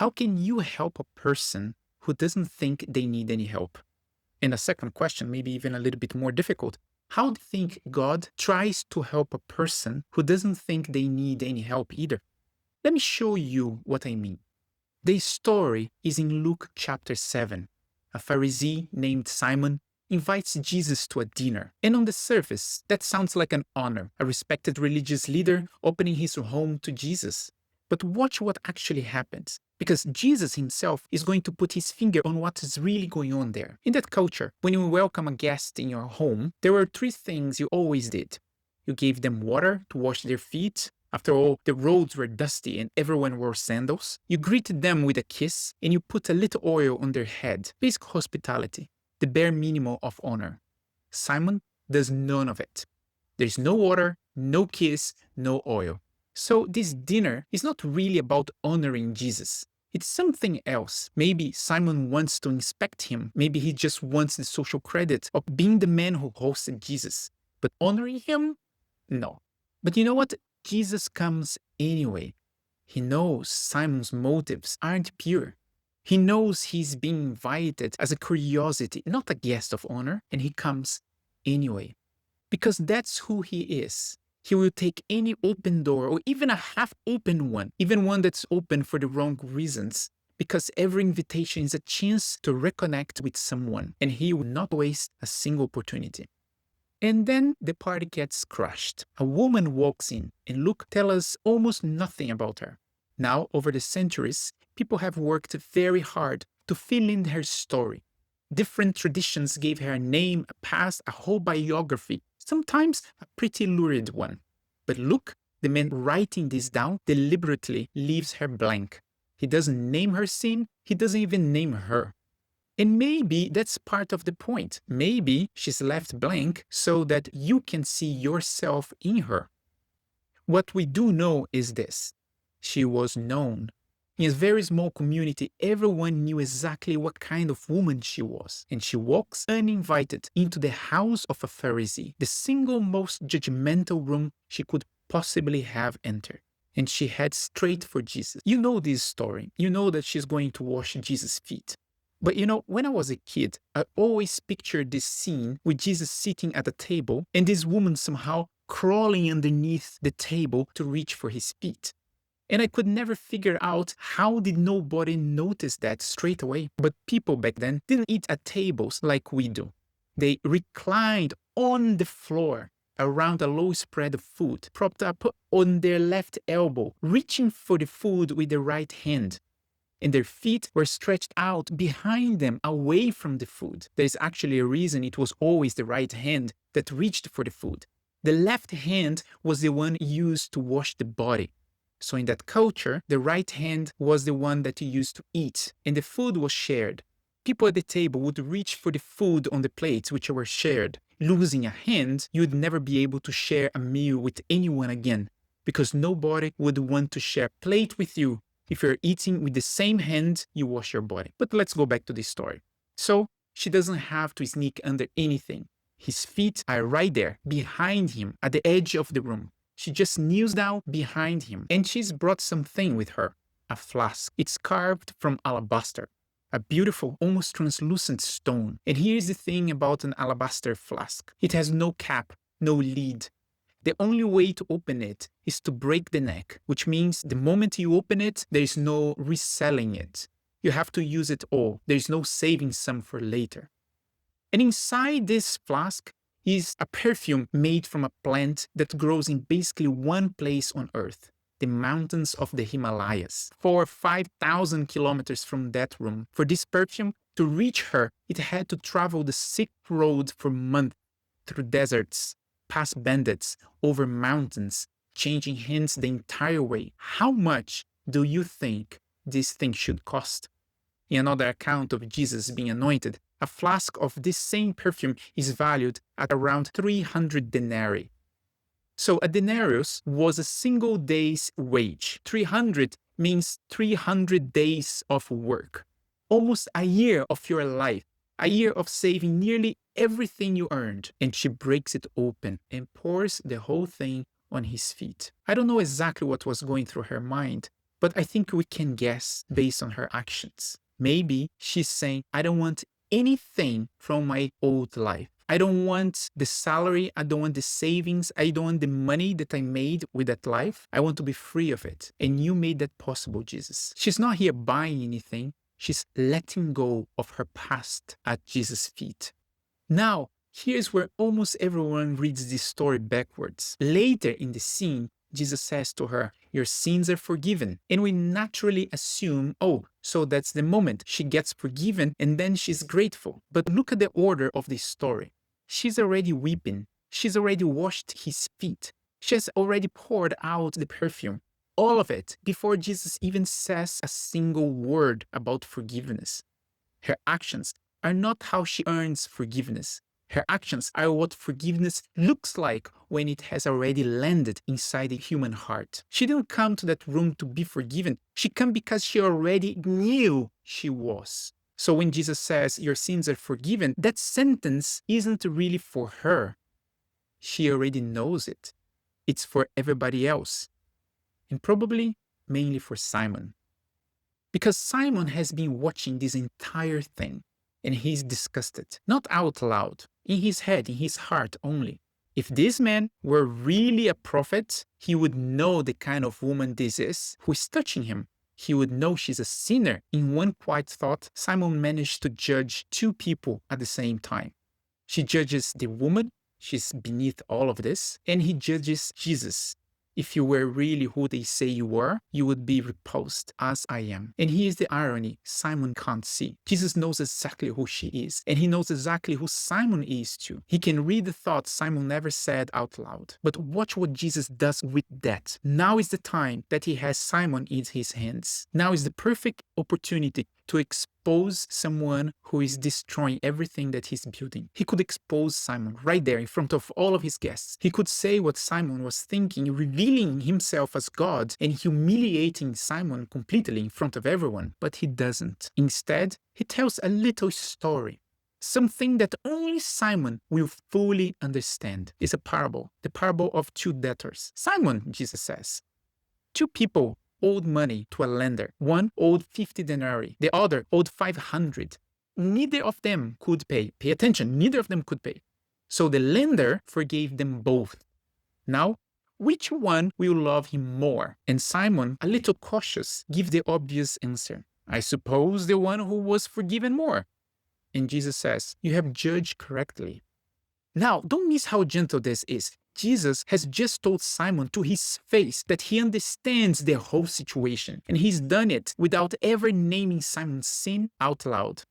How can you help a person who doesn't think they need any help? And a second question, maybe even a little bit more difficult. How do you think God tries to help a person who doesn't think they need any help either? Let me show you what I mean. The story is in Luke chapter 7. A Pharisee named Simon invites Jesus to a dinner. And on the surface, that sounds like an honor, a respected religious leader opening his home to Jesus. But watch what actually happens, because Jesus himself is going to put his finger on what is really going on there. In that culture, when you welcome a guest in your home, there were three things you always did. You gave them water to wash their feet. After all, the roads were dusty and everyone wore sandals. You greeted them with a kiss and you put a little oil on their head. Basic hospitality, the bare minimum of honor. Simon does none of it. There's no water, no kiss, no oil. So this dinner is not really about honoring Jesus. It's something else. Maybe Simon wants to inspect him. Maybe he just wants the social credit of being the man who hosted Jesus. But honoring him? No. But you know what? Jesus comes anyway. He knows Simon's motives aren't pure. He knows he's being invited as a curiosity, not a guest of honor, and he comes anyway. Because that's who he is. He will take any open door, or even a half-open one, even one that's open for the wrong reasons, because every invitation is a chance to reconnect with someone, and he will not waste a single opportunity. And then the party gets crushed. A woman walks in, and Luke tells us almost nothing about her. Now, over the centuries, people have worked very hard to fill in her story. Different traditions gave her a name, a past, a whole biography, sometimes a pretty lurid one. But Luke, the man writing this down, deliberately leaves her blank. He doesn't name her sin, he doesn't even name her. And maybe that's part of the point. Maybe she's left blank so that you can see yourself in her. What we do know is this: she was known. In a very small community, everyone knew exactly what kind of woman she was. And she walks uninvited into the house of a Pharisee, the single most judgmental room she could possibly have entered. And she heads straight for Jesus. You know this story. You know that she's going to wash Jesus' feet. But you know, when I was a kid, I always pictured this scene with Jesus sitting at a table and this woman somehow crawling underneath the table to reach for his feet. And I could never figure out how did nobody notice that straight away. But people back then didn't eat at tables like we do. They reclined on the floor around a low spread of food, propped up on their left elbow, reaching for the food with the right hand. And their feet were stretched out behind them, away from the food. There's actually a reason it was always the right hand that reached for the food. The left hand was the one used to wash the body. So in that culture, the right hand was the one that you used to eat, and the food was shared. People at the table would reach for the food on the plates which were shared. Losing a hand, you would never be able to share a meal with anyone again, because nobody would want to share a plate with you if you're eating with the same hand you wash your body. But let's go back to this story. So she doesn't have to sneak under anything. His feet are right there, behind him, at the edge of the room. She just kneels down behind him, and she's brought something with her, a flask. It's carved from alabaster, a beautiful, almost translucent stone. And here's the thing about an alabaster flask. It has no cap, no lid. The only way to open it is to break the neck, which means the moment you open it, there is no reselling it. You have to use it all. There is no saving some for later. And inside this flask is a perfume made from a plant that grows in basically one place on Earth, the mountains of the Himalayas, 4,000 or 5,000 kilometers from that room. For this perfume to reach her, it had to travel the Silk Road for months, through deserts, past bandits, over mountains, changing hands the entire way. How much do you think this thing should cost? In another account of Jesus being anointed, a flask of this same perfume is valued at around 300 denarii. So a denarius was a single day's wage. 300 means 300 days of work. Almost a year of your life. A year of saving nearly everything you earned. And she breaks it open and pours the whole thing on his feet. I don't know exactly what was going through her mind, But I think we can guess based on her actions. Maybe she's saying, I don't want anything from my old life. I don't want the salary. I don't want the savings. I don't want the money that I made with that life. I want to be free of it. And you made that possible, Jesus. She's not here buying anything. She's letting go of her past at Jesus' feet. Now, here's where almost everyone reads this story backwards. Later in the scene, Jesus says to her, your sins are forgiven. And we naturally assume, oh, so that's the moment she gets forgiven and then she's grateful. But look at the order of this story. She's already weeping. She's already washed his feet. She has already poured out the perfume. All of it before Jesus even says a single word about forgiveness. Her actions are not how she earns forgiveness. Her actions are what forgiveness looks like when it has already landed inside the human heart. She didn't come to that room to be forgiven. She came because she already knew she was. So when Jesus says, your sins are forgiven, that sentence isn't really for her. She already knows it. It's for everybody else. And probably mainly for Simon. Because Simon has been watching this entire thing. And he's disgusted, not out loud, in his head, in his heart only. If this man were really a prophet, he would know the kind of woman this is who is touching him. He would know she's a sinner. In one quiet thought, Simon managed to judge two people at the same time. She judges the woman, she's beneath all of this, and he judges Jesus. If you were really who they say you were, you would be repulsed as I am. And here's the irony Simon can't see. Jesus knows exactly who she is, and he knows exactly who Simon is too. He can read the thoughts Simon never said out loud. But watch what Jesus does with that. Now is the time that he has Simon in his hands. Now is the perfect opportunity to expose someone who is destroying everything that he's building. He could expose Simon right there in front of all of his guests. He could say what Simon was thinking, revealing himself as God and humiliating Simon completely in front of everyone. But he doesn't. Instead, he tells a little story. Something that only Simon will fully understand. It's a parable. The parable of two debtors. Simon, Jesus says, two people owed money to a lender. One owed 50 denarii. The other owed 500. Neither of them could pay. Pay attention, neither of them could pay. So the lender forgave them both. Now, which one will love him more? And Simon, a little cautious, gives the obvious answer. I suppose the one who was forgiven more. And Jesus says, you have judged correctly. Now, don't miss how gentle this is. Jesus has just told Simon to his face that he understands the whole situation, and he's done it without ever naming Simon's sin out loud.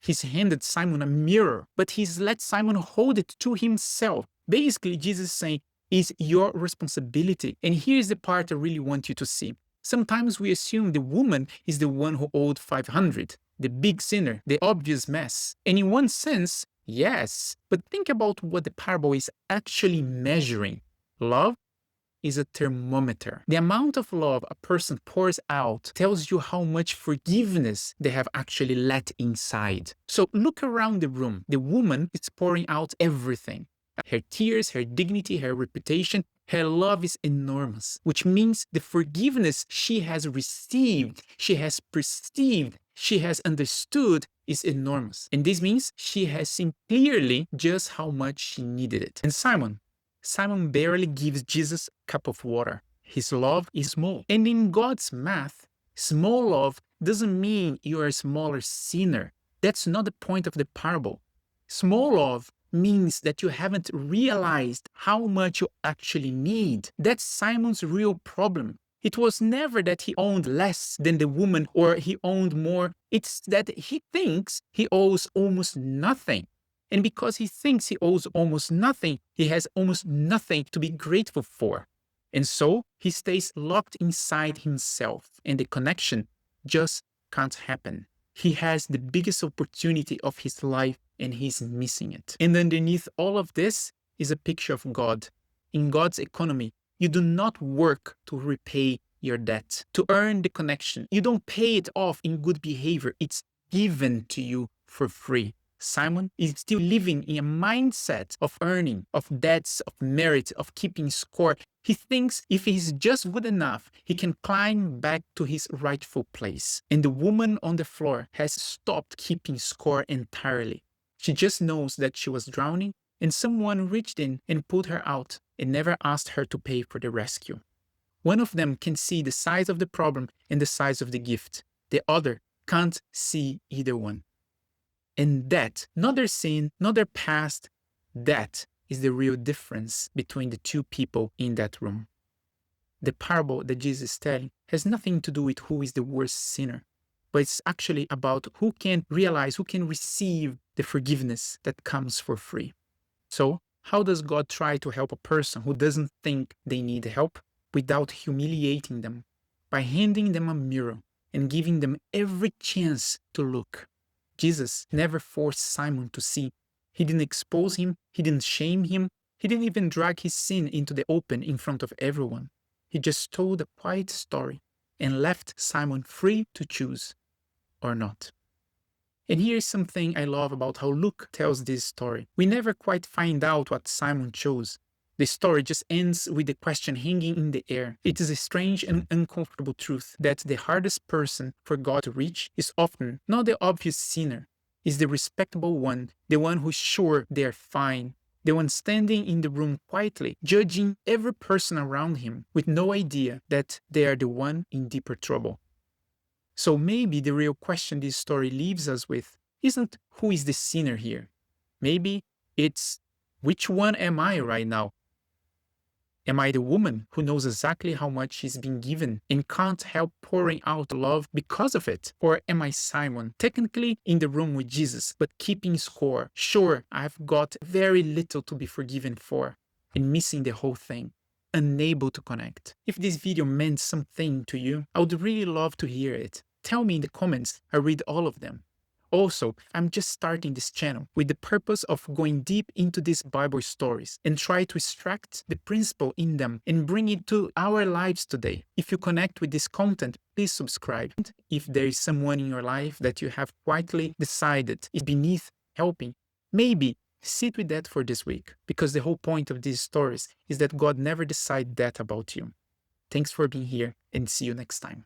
He's handed Simon a mirror, but he's let Simon hold it to himself. Basically, Jesus is saying, it's your responsibility. And here's the part I really want you to see. Sometimes we assume the woman is the one who owed 500, the big sinner, the obvious mess. And in one sense, yes, but think about what the parable is actually measuring. Love is a thermometer. The amount of love a person pours out tells you how much forgiveness they have actually let inside. So look around the room. The woman is pouring out everything. Her tears, her dignity, her reputation, her love is enormous, which means the forgiveness she has received, she has perceived, she has understood is enormous. And this means she has seen clearly just how much she needed it. And Simon barely gives Jesus a cup of water. His love is small. And in God's math, small love doesn't mean you are a smaller sinner. That's not the point of the parable. Small love means that you haven't realized how much you actually need. That's Simon's real problem. It was never that he owned less than the woman or he owned more. It's that he thinks he owes almost nothing. And because he thinks he owes almost nothing, he has almost nothing to be grateful for. And so he stays locked inside himself, and the connection just can't happen. He has the biggest opportunity of his life and he's missing it. And underneath all of this is a picture of God. In God's economy, you do not work to repay your debt, to earn the connection. You don't pay it off in good behavior. It's given to you for free. Simon is still living in a mindset of earning, of debts, of merit, of keeping score. He thinks if he's just good enough, he can climb back to his rightful place. And the woman on the floor has stopped keeping score entirely. She just knows that she was drowning, and someone reached in and pulled her out and never asked her to pay for the rescue. One of them can see the size of the problem and the size of the gift. The other can't see either one. And that, not their sin, not their past, that is the real difference between the two people in that room. The parable that Jesus is telling has nothing to do with who is the worst sinner, but it's actually about who can realize, who can receive the forgiveness that comes for free. So, how does God try to help a person who doesn't think they need help without humiliating them? By handing them a mirror and giving them every chance to look. Jesus never forced Simon to see. He didn't expose him, he didn't shame him, he didn't even drag his sin into the open in front of everyone. He just told a quiet story and left Simon free to choose or not. And here's something I love about how Luke tells this story. We never quite find out what Simon chose. The story just ends with the question hanging in the air. It is a strange and uncomfortable truth that the hardest person for God to reach is often not the obvious sinner. It's the respectable one, the one who's sure they're fine, the one standing in the room quietly, judging every person around him with no idea that they are the one in deeper trouble. So maybe the real question this story leaves us with isn't who is the sinner here. Maybe it's which one am I right now? Am I the woman who knows exactly how much she's been given and can't help pouring out love because of it? Or am I Simon, technically in the room with Jesus, but keeping score? Sure, I've got very little to be forgiven for and missing the whole thing, unable to connect. If this video meant something to you, I would really love to hear it. Tell me in the comments, I read all of them. Also, I'm just starting this channel with the purpose of going deep into these Bible stories and try to extract the principle in them and bring it to our lives today. If you connect with this content, please subscribe. If there is someone in your life that you have quietly decided is beneath helping, maybe sit with that for this week, because the whole point of these stories is that God never decided that about you. Thanks for being here and see you next time.